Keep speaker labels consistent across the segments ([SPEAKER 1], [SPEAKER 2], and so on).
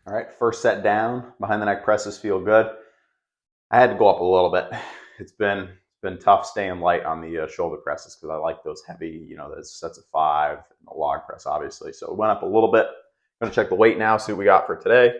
[SPEAKER 1] All right, first set down. Behind the neck presses feel good. I had to go up a little bit. It's been tough staying light on the shoulder presses because I like those heavy, those sets of 5, and the log press, obviously. So it went up a little bit. I'm gonna check the weight now, see what we got for today.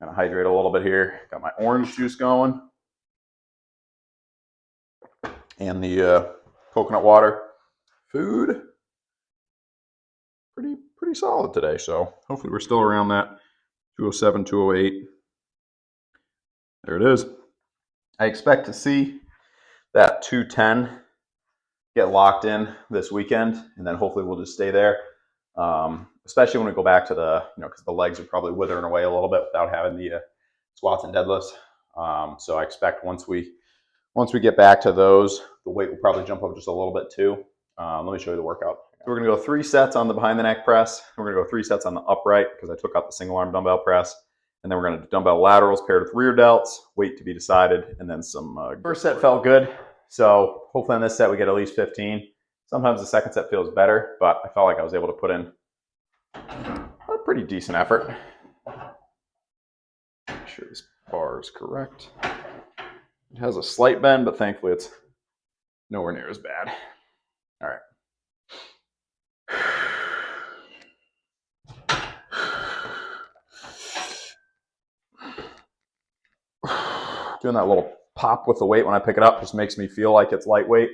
[SPEAKER 1] Gonna hydrate a little bit here. Got my orange juice going, and the coconut water. Food, pretty solid today. So hopefully we're still around that 207, 208. There it is. I expect to see that 210 get locked in this weekend, and then hopefully we'll just stay there. Especially when we go back to the, because the legs are probably withering away a little bit without having the squats and deadlifts. So I expect once we get back to those, the weight will probably jump up just a little bit too. Let me show you the workout. So we're gonna go 3 sets on the behind the neck press. We're gonna go 3 sets on the upright because I took out the single arm dumbbell press. And then we're gonna do dumbbell laterals paired with rear delts, weight to be decided, and then some. First set felt good. So hopefully on this set we get at least 15. Sometimes the second set feels better, but I felt like I was able to put in a pretty decent effort. Make sure this bar is correct. It has a slight bend, but thankfully it's nowhere near as bad. All right. Doing that little pop with the weight when I pick it up just makes me feel like it's lightweight.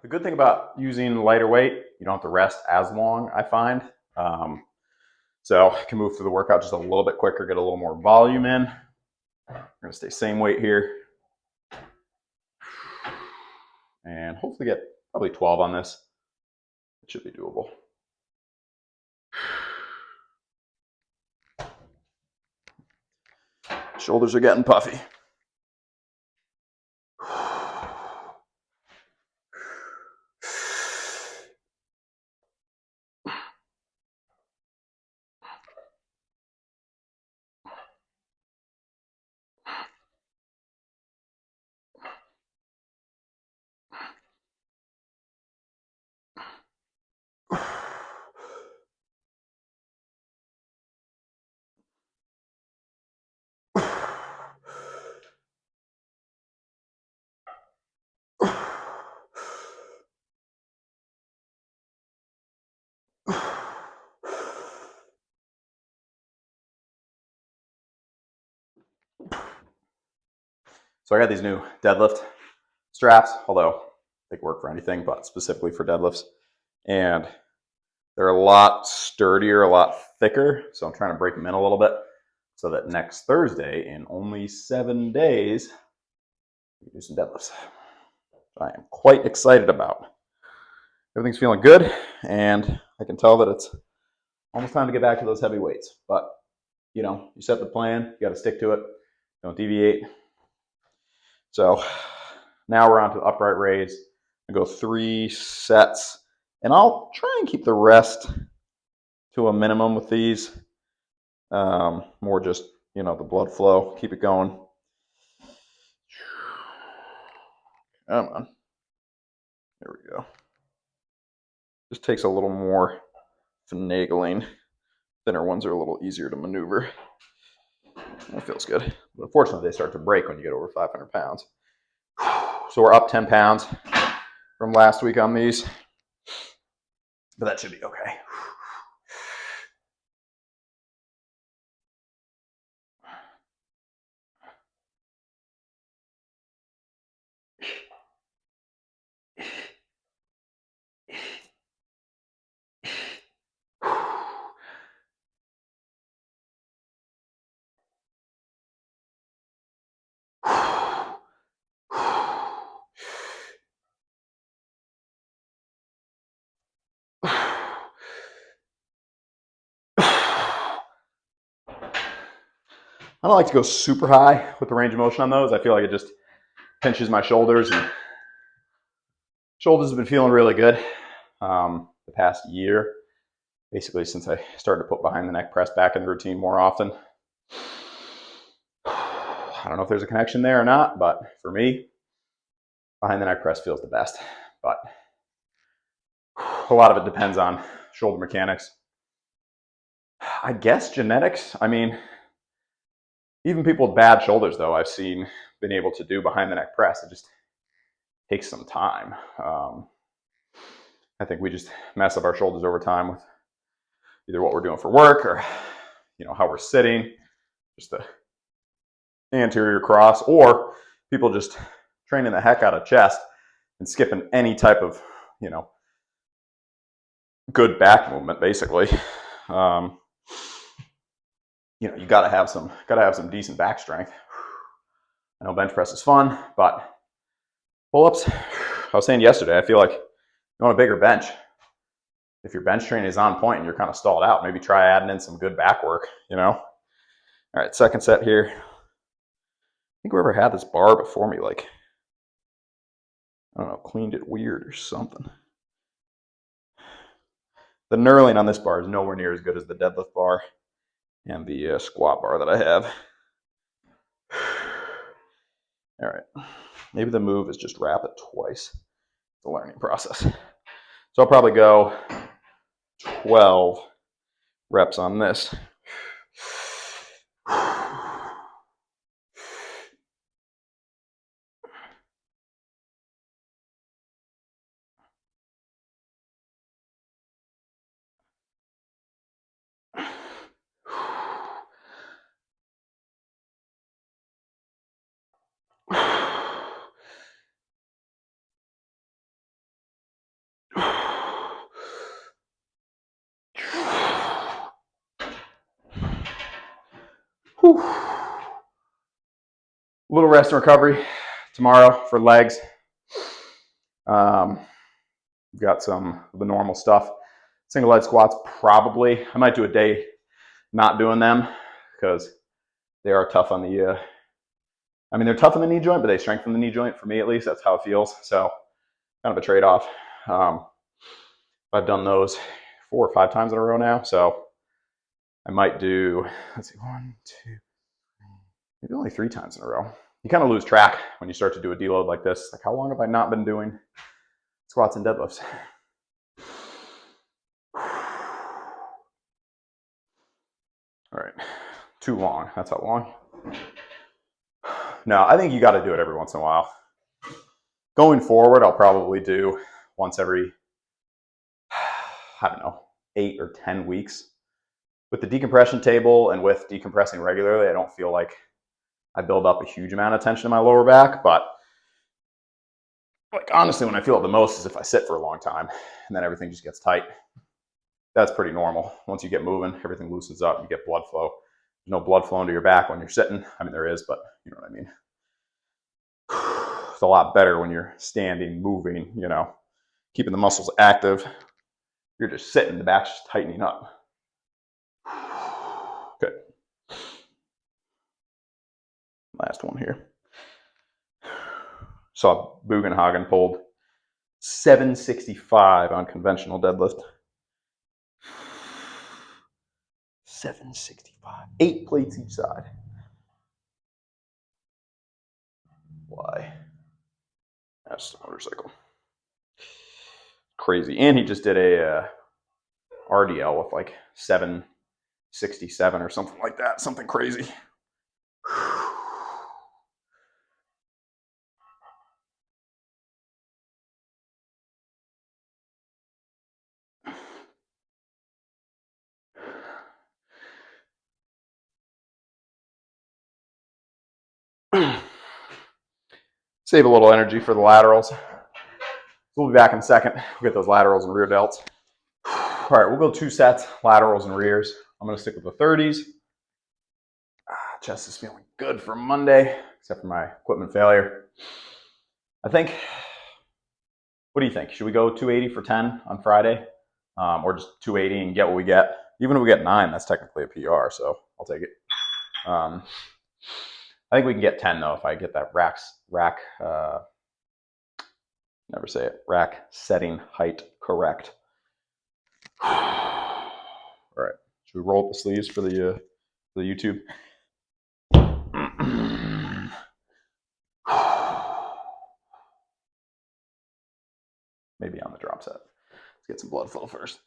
[SPEAKER 1] The good thing about using lighter weight, you don't have to rest as long, I find. So I can move through the workout just a little bit quicker, get a little more volume in. We're gonna stay same weight here. And hopefully get probably 12 on this. It should be doable. Shoulders are getting puffy. So I got these new deadlift straps, although they can work for anything, but specifically for deadlifts. And they're a lot sturdier, a lot thicker. So I'm trying to break them in a little bit so that next Thursday, in only 7 days, we can do some deadlifts. I am quite excited about. Everything's feeling good, and I can tell that it's almost time to get back to those heavy weights. But, you set the plan, you got to stick to it, don't deviate. So now we're on to upright raise. I go 3 sets, and I'll try and keep the rest to a minimum with these. More just, the blood flow, keep it going. Come on. There we go. Just takes a little more finagling. Thinner ones are a little easier to maneuver. That feels good. But unfortunately, they start to break when you get over 500 pounds. So we're up 10 pounds from last week on these. But that should be okay. I don't like to go super high with the range of motion on those. I feel like it just pinches my shoulders, and shoulders have been feeling really good the past year, basically since I started to put behind the neck press back in the routine more often. I don't know if there's a connection there or not, but for me, behind the neck press feels the best. But a lot of it depends on shoulder mechanics. I guess genetics. I mean, even people with bad shoulders, though, I've seen been able to do behind the neck press. It just takes some time. I think we just mess up our shoulders over time with either what we're doing for work or, how we're sitting, just the anterior cross, or people just training the heck out of chest and skipping any type of, good back movement, basically. You gotta have some decent back strength. I know bench press is fun, but pull-ups, I was saying yesterday, I feel like you want a bigger bench. If your bench training is on point and you're kind of stalled out, maybe try adding in some good back work, All right, second set here. I think whoever had this bar before me, I don't know, cleaned it weird or something. The knurling on this bar is nowhere near as good as the deadlift bar and the squat bar that I have. All right, maybe the move is just wrap it twice. It's a learning process. So I'll probably go 12 reps on this. Little rest and recovery tomorrow for legs. We've got some of the normal stuff. Single leg squats, probably. I might do a day not doing them because they are tough on the, they're tough on the knee joint, but they strengthen the knee joint, for me at least. That's how it feels. So kind of a trade-off. I've done those 4 or 5 times in a row now. So I might do, 1, 2, maybe only 3 times in a row. You kind of lose track when you start to do a deload like this. Like, how long have I not been doing squats and deadlifts? All right, too long. That's how long. No, I think you got to do it every once in a while. Going forward, I'll probably do once every, 8 or 10 weeks. With the decompression table and with decompressing regularly, I don't feel like I build up a huge amount of tension in my lower back, but honestly, when I feel it the most is if I sit for a long time and then everything just gets tight. That's pretty normal. Once you get moving, everything loosens up, you get blood flow. There's no blood flow into your back when you're sitting. There is, but you know what I mean. It's a lot better when you're standing, moving, keeping the muscles active. You're just sitting, the back's just tightening up. Okay. Last one here. Saw Bugenhagen pulled 765 on conventional deadlift. 765. 8 plates each side. Why? That's the motorcycle. Crazy. And he just did a RDL with 767 or something like that. Something crazy. Save a little energy for the laterals. We'll be back in a second. We'll get those laterals and rear delts. All right, we'll go 2 sets, laterals and rears. I'm going to stick with the 30s. Chest is feeling good for Monday, except for my equipment failure. I think, what do you think? Should we go 280 for 10 on Friday? Or just 280 and get what we get? Even if we get 9, that's technically a PR, so I'll take it. I think we can get 10 though if I get that rack never say it, rack setting height correct. All right, should we roll up the sleeves for the YouTube? Maybe on the drop set. Let's get some blood flow first.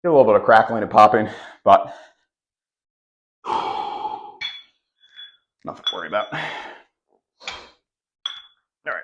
[SPEAKER 1] Get a little bit of crackling and popping, but nothing to worry about. All right.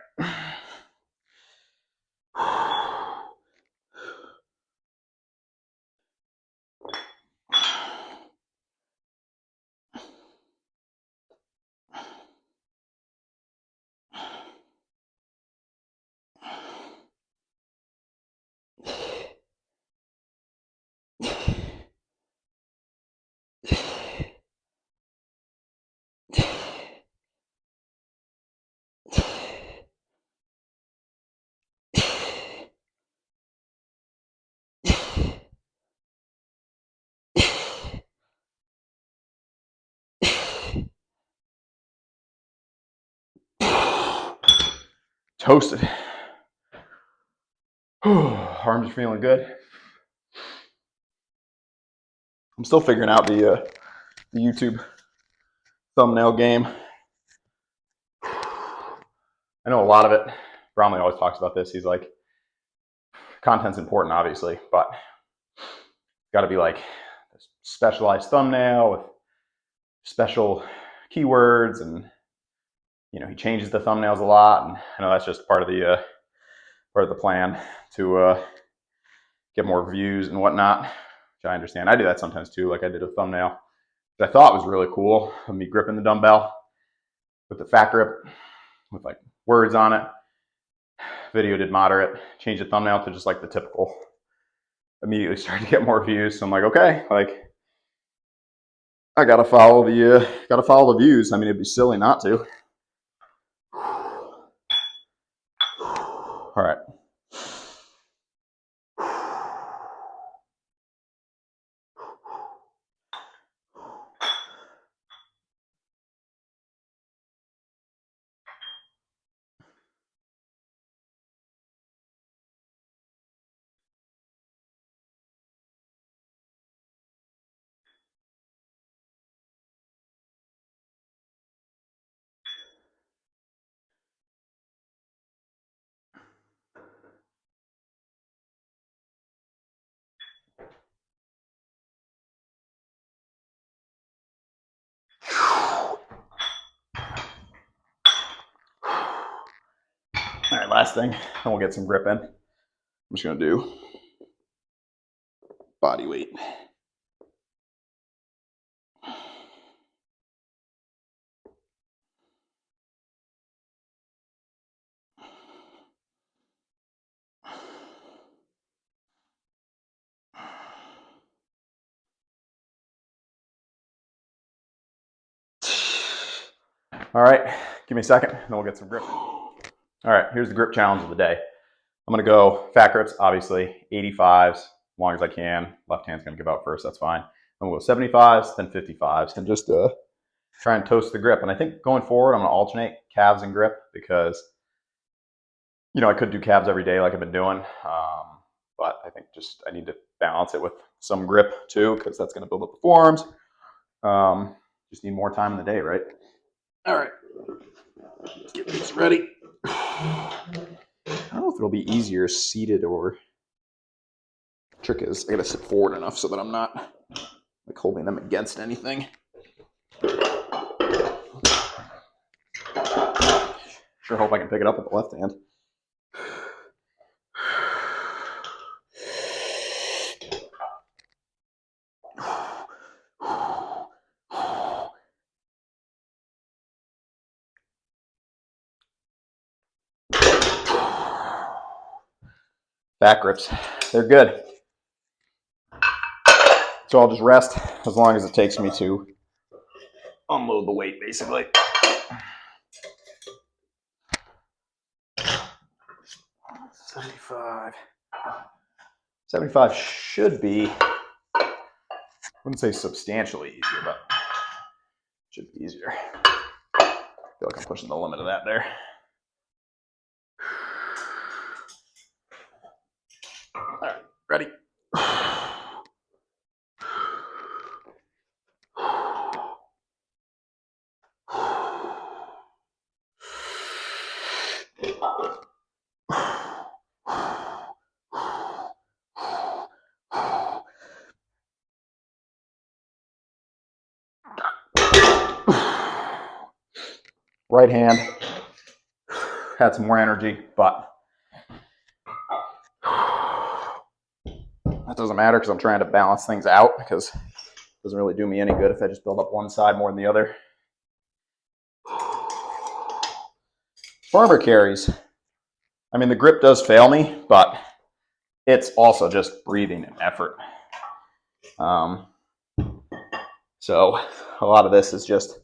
[SPEAKER 1] Toasted. Arms are feeling good. I'm still figuring out the YouTube thumbnail game. I know a lot of it. Bromley always talks about this. He's like, content's important, obviously, but it's got to be like a specialized thumbnail with special keywords, and he changes the thumbnails a lot, and I know that's just part of the plan to get more views and whatnot, which I understand. I do that sometimes too. Like I did a thumbnail that I thought was really cool of me gripping the dumbbell with the fat grip with like words on it. Video did moderate, changed the thumbnail to just like the typical. Immediately started to get more views. So I'm like, okay, like I gotta follow the views. I mean, it'd be silly not to. All right. All right, last thing, and we'll get some grip in. I'm just gonna do body weight. All right, give me a second, and then we'll get some grip. All right, here's the grip challenge of the day. I'm gonna go fat grips, obviously, 85s, as long as I can. Left hand's gonna give out first, that's fine. I'm gonna go 75s, then 55s, and just try and toast the grip. And I think going forward, I'm gonna alternate calves and grip because, I could do calves every day like I've been doing. But I think just I need to balance it with some grip too, because that's gonna build up the forearms. Just need more time in the day, right? All right, get these ready. I don't know if it'll be easier seated or... Trick is, I gotta sit forward enough so that I'm not like holding them against anything. Sure hope I can pick it up with the left hand. Back grips, they're good. So I'll just rest as long as it takes me to unload the weight, basically. $75 should be, I wouldn't say substantially easier, but should be easier. I feel like I'm pushing the limit of that there. All right, ready? Right hand had some more energy, but that doesn't matter because I'm trying to balance things out, because it doesn't really do me any good if I just build up one side more than the other. Farmer carries. I mean, the grip does fail me, but it's also just breathing and effort. So a lot of this is just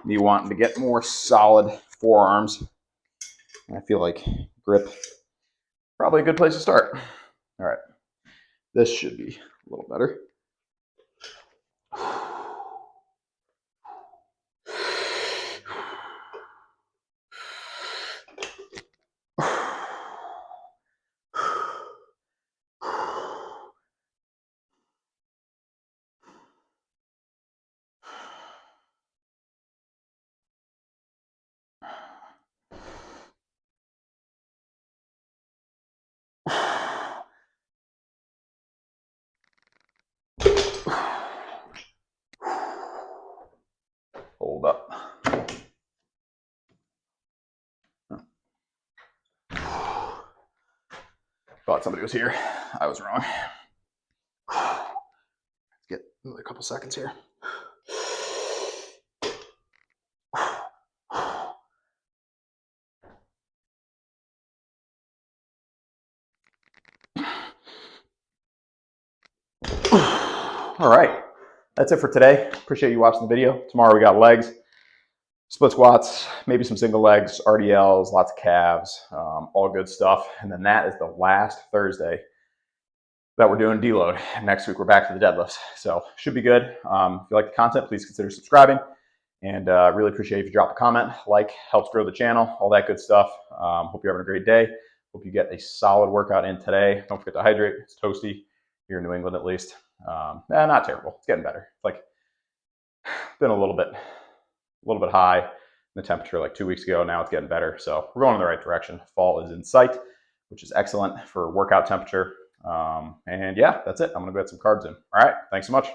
[SPEAKER 1] me wanting to get more solid forearms. I feel like grip, probably a good place to start. All right, this should be a little better. Hold up. Thought somebody was here. I was wrong. Let's get another couple seconds here. All right, that's it for today. Appreciate you watching the video. Tomorrow we got legs, split squats, maybe some single legs, RDLs, lots of calves, all good stuff. And then that is the last Thursday that we're doing deload. Next week we're back to the deadlifts, so should be good. If you like the content, please consider subscribing, and really appreciate if you drop a comment. Like helps grow the channel, all that good stuff. Hope you're having a great day. Hope you get a solid workout in today. Don't forget to hydrate. It's toasty here in New England, at least. Not terrible. It's getting better. It's like been a little bit high in the temperature like 2 weeks ago. Now it's getting better, so we're going in the right direction. Fall is in sight, which is excellent for workout temperature. And yeah, that's it. I'm gonna go get some carbs in. All right, thanks so much.